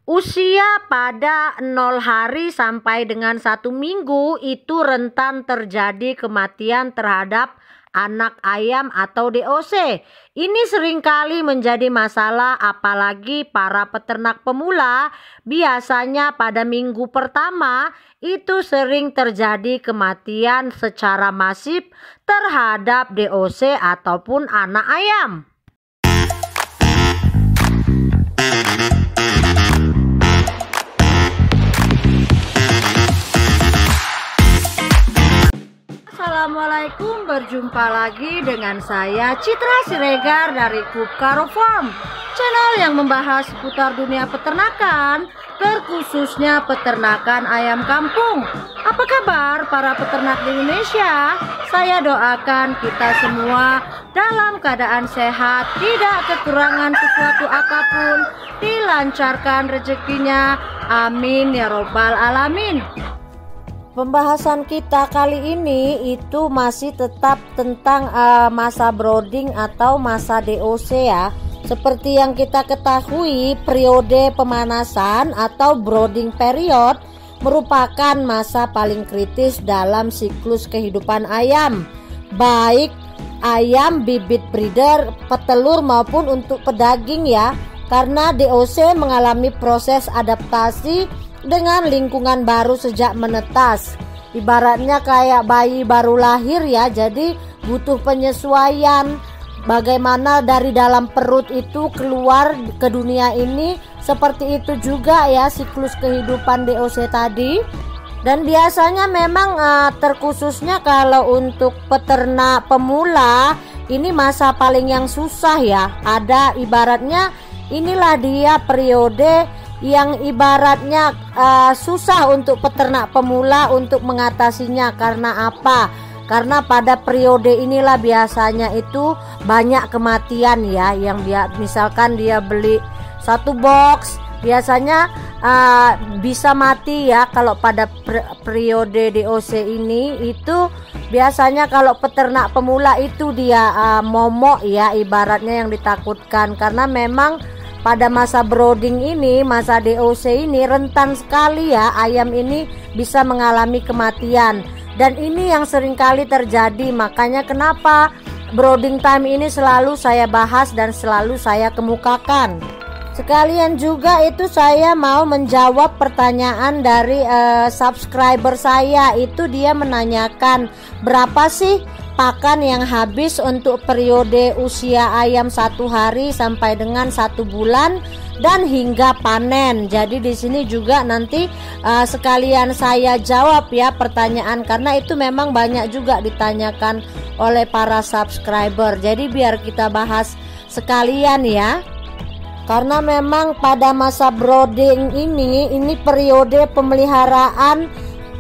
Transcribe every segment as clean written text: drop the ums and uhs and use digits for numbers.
Usia pada 0 hari sampai dengan 1 minggu itu rentan terjadi kematian terhadap anak ayam atau DOC. Ini seringkali menjadi masalah apalagi para peternak pemula. Biasanya pada minggu pertama itu sering terjadi kematian secara masif terhadap DOC ataupun anak ayam. Assalamualaikum, berjumpa lagi dengan saya Citra Siregar dari Kupkaro Farm, channel yang membahas seputar dunia peternakan, terkhususnya peternakan ayam kampung. Apa kabar para peternak di Indonesia? Saya doakan kita semua dalam keadaan sehat, tidak kekurangan sesuatu apapun, dilancarkan rezekinya, amin ya robbal alamin. Pembahasan kita kali ini itu masih tetap tentang masa brooding atau masa DOC ya. Seperti yang kita ketahui, periode pemanasan atau brooding period merupakan masa paling kritis dalam siklus kehidupan ayam, baik ayam bibit breeder, petelur maupun untuk pedaging ya. Karena DOC mengalami proses adaptasi dengan lingkungan baru sejak menetas. Ibaratnya kayak bayi baru lahir ya, jadi butuh penyesuaian. Bagaimana dari dalam perut itu keluar ke dunia ini, seperti itu juga ya siklus kehidupan DOC tadi. Dan biasanya memang terkhususnya kalau untuk peternak pemula ini masa paling yang susah ya. Ada ibaratnya inilah dia periode yang ibaratnya susah untuk peternak pemula untuk mengatasinya. Karena apa? Karena pada periode inilah biasanya itu banyak kematian ya. Yang misalkan dia beli 1 box biasanya bisa mati ya. Kalau pada periode DOC ini itu biasanya kalau peternak pemula itu dia momok ya, ibaratnya yang ditakutkan. Karena memang pada masa brooding ini, masa DOC ini rentan sekali ya, ayam ini bisa mengalami kematian. Dan ini yang seringkali terjadi, makanya kenapa brooding time ini selalu saya bahas dan selalu saya kemukakan. Sekalian juga itu saya mau menjawab pertanyaan dari subscriber saya. Itu dia menanyakan berapa sih pakan yang habis untuk periode usia ayam 1 hari sampai dengan 1 bulan dan hingga panen. Jadi di sini juga nanti sekalian saya jawab ya pertanyaan, karena itu memang banyak juga ditanyakan oleh para subscriber. Jadi biar kita bahas sekalian ya. Karena memang pada masa brooding ini periode pemeliharaan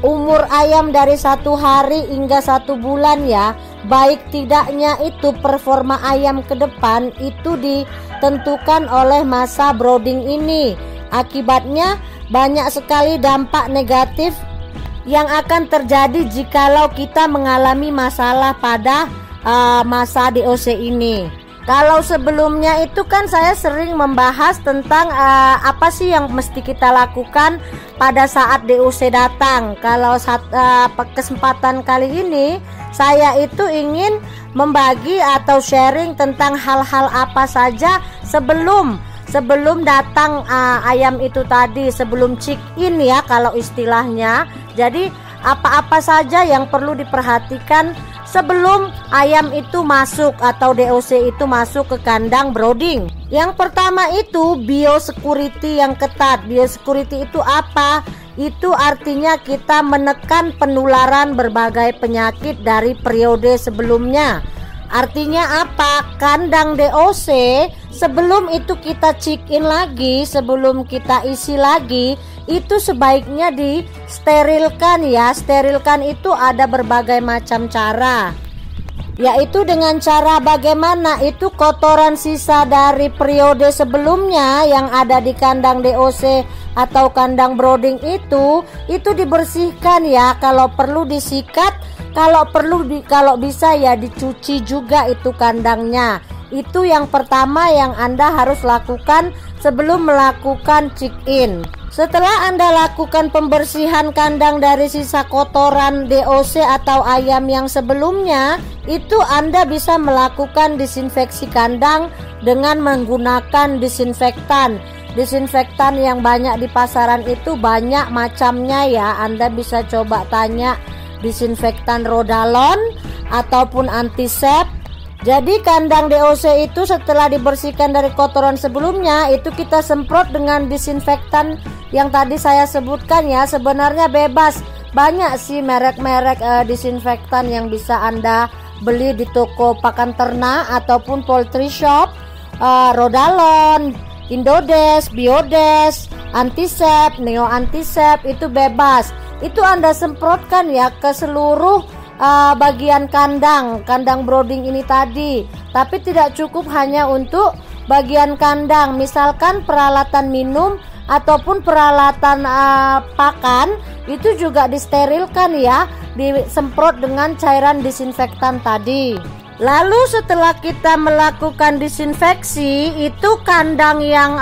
umur ayam dari 1 hari hingga 1 bulan ya. Baik tidaknya itu performa ayam ke depan itu ditentukan oleh masa brooding ini. Akibatnya banyak sekali dampak negatif yang akan terjadi jikalau kita mengalami masalah pada masa DOC ini. Kalau sebelumnya itu kan saya sering membahas tentang apa sih yang mesti kita lakukan pada saat DOC datang. Kalau kesempatan kali ini saya itu ingin membagi atau sharing tentang hal-hal apa saja sebelum datang ayam itu tadi, sebelum check in ya kalau istilahnya. Jadi apa-apa saja yang perlu diperhatikan sebelum ayam itu masuk atau DOC itu masuk ke kandang brooding. Yang pertama itu biosecurity yang ketat. Biosecurity itu apa? Itu artinya kita menekan penularan berbagai penyakit dari periode sebelumnya. Artinya apa? Kandang DOC sebelum itu kita check in lagi, sebelum kita isi lagi, itu sebaiknya disterilkan ya. Sterilkan itu ada berbagai macam cara, yaitu dengan cara bagaimana itu kotoran sisa dari periode sebelumnya yang ada di kandang DOC atau kandang brooding itu dibersihkan ya. Kalau perlu disikat, kalau bisa ya dicuci juga itu kandangnya. Itu yang pertama yang Anda harus lakukan sebelum melakukan check-in. Setelah Anda lakukan pembersihan kandang dari sisa kotoran DOC atau ayam yang sebelumnya, itu Anda bisa melakukan disinfeksi kandang dengan menggunakan disinfektan. Disinfektan yang banyak di pasaran itu banyak macamnya ya. Anda bisa coba tanya disinfektan Rodalon ataupun antisep. Jadi kandang DOC itu setelah dibersihkan dari kotoran sebelumnya, itu kita semprot dengan disinfektan yang tadi saya sebutkan ya. Sebenarnya bebas, banyak sih merek-merek disinfektan yang bisa Anda beli di toko pakan ternak ataupun poultry shop. Rodalon, Indodes, Biodes, antisep, neo antisep, itu bebas. Itu Anda semprotkan ya ke seluruh bagian kandang brooding ini tadi. Tapi tidak cukup hanya untuk bagian kandang. Misalkan peralatan minum ataupun peralatan pakan itu juga disterilkan ya, disemprot dengan cairan disinfektan tadi. Lalu setelah kita melakukan disinfeksi, itu kandang yang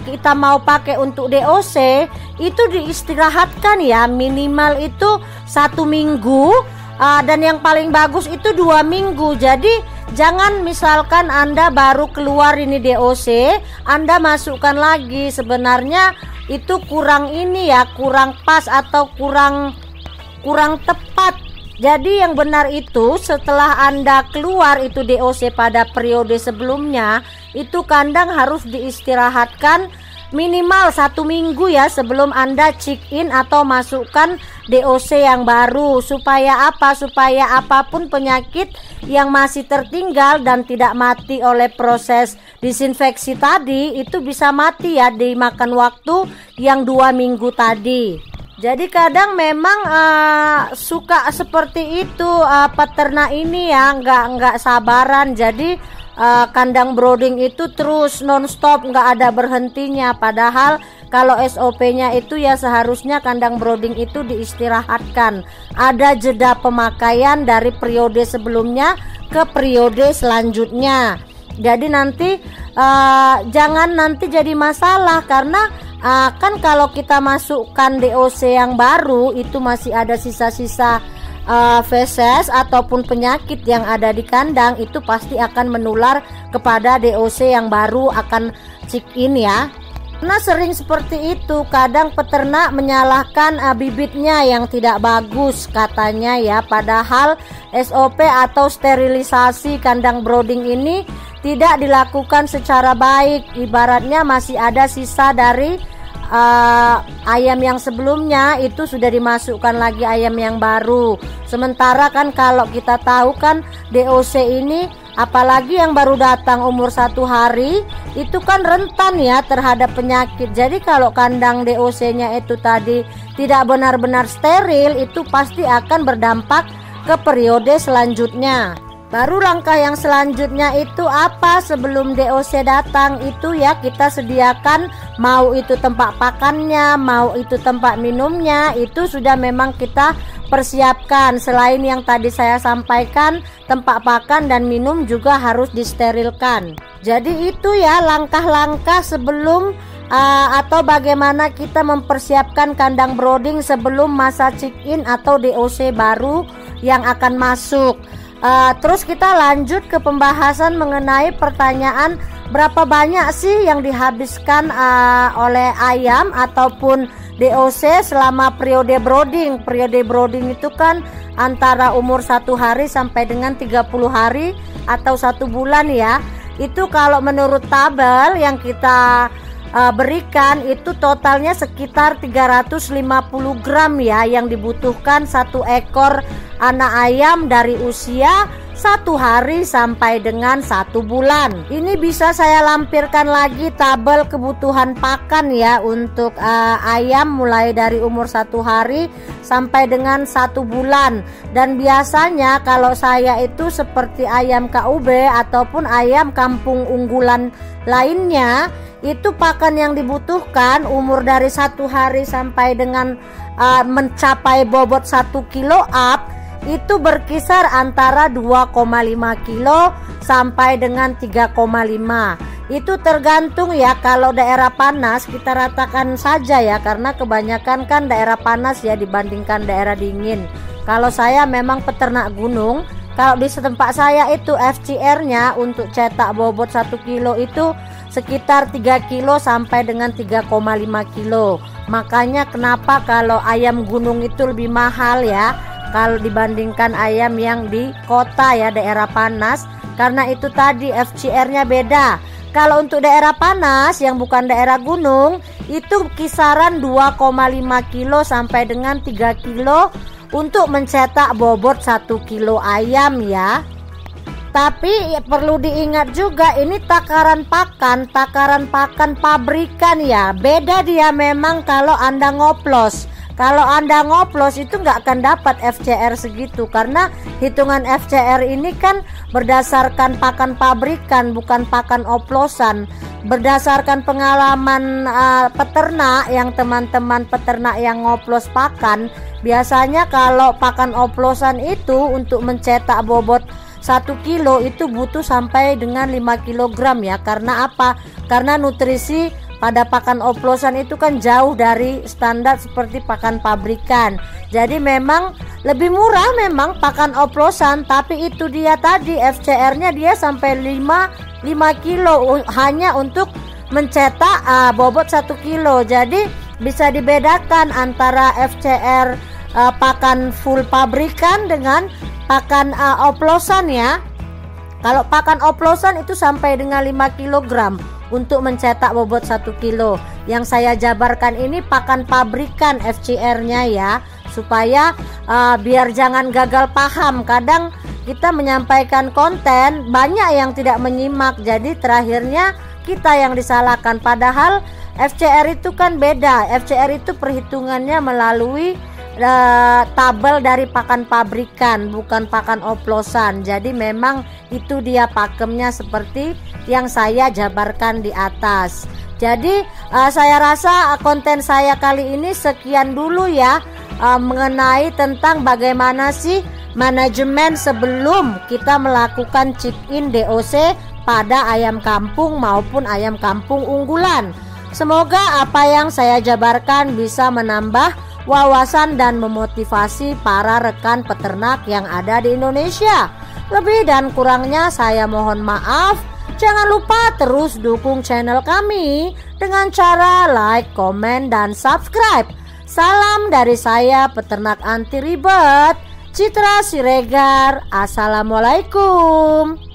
kita mau pakai untuk DOC itu diistirahatkan ya, minimal itu 1 minggu, dan yang paling bagus itu 2 minggu. Jadi jangan misalkan Anda baru keluar ini DOC, Anda masukkan lagi, sebenarnya itu kurang ini ya, kurang pas atau kurang tepat. Jadi yang benar itu setelah Anda keluar itu DOC pada periode sebelumnya, itu kandang harus diistirahatkan minimal 1 minggu ya sebelum Anda check in atau masukkan DOC yang baru. Supaya apa? Supaya apapun penyakit yang masih tertinggal dan tidak mati oleh proses disinfeksi tadi, itu bisa mati ya dimakan waktu yang 2 minggu tadi. Jadi kadang memang suka seperti itu peternak ini ya, nggak sabaran. Jadi kandang brooding itu terus nonstop, nggak ada berhentinya. Padahal kalau SOP-nya itu ya seharusnya kandang brooding itu diistirahatkan. Ada jeda pemakaian dari periode sebelumnya ke periode selanjutnya. Jadi nanti jangan nanti jadi masalah, karena kan kalau kita masukkan DOC yang baru itu masih ada sisa-sisa feses ataupun penyakit yang ada di kandang, itu pasti akan menular kepada DOC yang baru akan check in ya. Karena sering seperti itu, kadang peternak menyalahkan bibitnya yang tidak bagus katanya ya, padahal SOP atau sterilisasi kandang brooding ini tidak dilakukan secara baik. Ibaratnya masih ada sisa dari ayam yang sebelumnya, itu sudah dimasukkan lagi ayam yang baru. Sementara kan kalau kita tahu kan DOC ini, apalagi yang baru datang umur 1 hari, itu kan rentan ya terhadap penyakit. Jadi kalau kandang DOC-nya itu tadi tidak benar-benar steril, itu pasti akan berdampak ke periode selanjutnya. Baru langkah yang selanjutnya itu apa? Sebelum DOC datang itu ya kita sediakan, mau itu tempat pakannya, mau itu tempat minumnya, itu sudah memang kita persiapkan. Selain yang tadi saya sampaikan, tempat pakan dan minum juga harus disterilkan. Jadi itu ya langkah-langkah sebelum atau bagaimana kita mempersiapkan kandang brooding sebelum masa check-in atau DOC baru yang akan masuk. Terus kita lanjut ke pembahasan mengenai pertanyaan berapa banyak sih yang dihabiskan oleh ayam ataupun DOC selama periode brooding. Periode brooding itu kan antara umur 1 hari sampai dengan 30 hari atau 1 bulan ya. Itu kalau menurut tabel yang kita berikan itu totalnya sekitar 350 gram ya yang dibutuhkan 1 ekor anak ayam dari usia 1 hari sampai dengan 1 bulan. Ini bisa saya lampirkan lagi tabel kebutuhan pakan ya untuk ayam mulai dari umur 1 hari sampai dengan 1 bulan. Dan biasanya kalau saya itu seperti ayam KUB ataupun ayam kampung unggulan lainnya, itu pakan yang dibutuhkan umur dari 1 hari sampai dengan mencapai bobot 1 kilo up, itu berkisar antara 2,5 kilo sampai dengan 3,5. Itu tergantung ya, kalau daerah panas kita ratakan saja ya, karena kebanyakan kan daerah panas ya dibandingkan daerah dingin. Kalau saya memang peternak gunung, kalau di tempat saya itu FCR-nya untuk cetak bobot 1 kilo itu sekitar 3 kilo sampai dengan 3,5 kilo. Makanya kenapa kalau ayam gunung itu lebih mahal ya kalau dibandingkan ayam yang di kota ya, daerah panas, karena itu tadi FCR-nya beda. Kalau untuk daerah panas yang bukan daerah gunung itu kisaran 2,5 kilo sampai dengan 3 kilo untuk mencetak bobot 1 kilo ayam ya. Tapi perlu diingat juga, ini takaran pakan pabrikan ya. Beda dia memang kalau Anda ngoplos. Kalau Anda ngoplos itu nggak akan dapat FCR segitu, karena hitungan FCR ini kan berdasarkan pakan pabrikan, bukan pakan oplosan. Berdasarkan pengalaman peternak, yang teman-teman peternak yang ngoplos pakan, biasanya kalau pakan oplosan itu untuk mencetak bobot 1 kilo itu butuh sampai dengan 5 kg ya. Karena apa? Karena nutrisi pada pakan oplosan itu kan jauh dari standar seperti pakan pabrikan. Jadi memang lebih murah memang pakan oplosan, tapi itu dia tadi FCR-nya dia sampai 5 kilo hanya untuk mencetak bobot 1 kilo. Jadi bisa dibedakan antara FCR pakan full pabrikan dengan pakan oplosan ya. Kalau pakan oplosan itu sampai dengan 5 kg untuk mencetak bobot 1 kilo. Yang saya jabarkan ini pakan pabrikan FCR-nya ya, supaya biar jangan gagal paham. Kadang kita menyampaikan konten banyak yang tidak menyimak, jadi terakhirnya kita yang disalahkan. Padahal FCR itu kan beda. FCR itu perhitungannya melalui tabel dari pakan pabrikan, bukan pakan oplosan. Jadi memang itu dia pakemnya seperti yang saya jabarkan di atas. Jadi saya rasa konten saya kali ini sekian dulu ya, mengenai tentang bagaimana sih manajemen sebelum kita melakukan check-in DOC pada ayam kampung maupun ayam kampung unggulan. Semoga apa yang saya jabarkan bisa menambah wawasan dan memotivasi para rekan peternak yang ada di Indonesia. Lebih dan kurangnya saya mohon maaf. Jangan lupa terus dukung channel kami dengan cara like, komen, dan subscribe. Salam dari saya, peternak anti ribet, Citra Siregar. Assalamualaikum.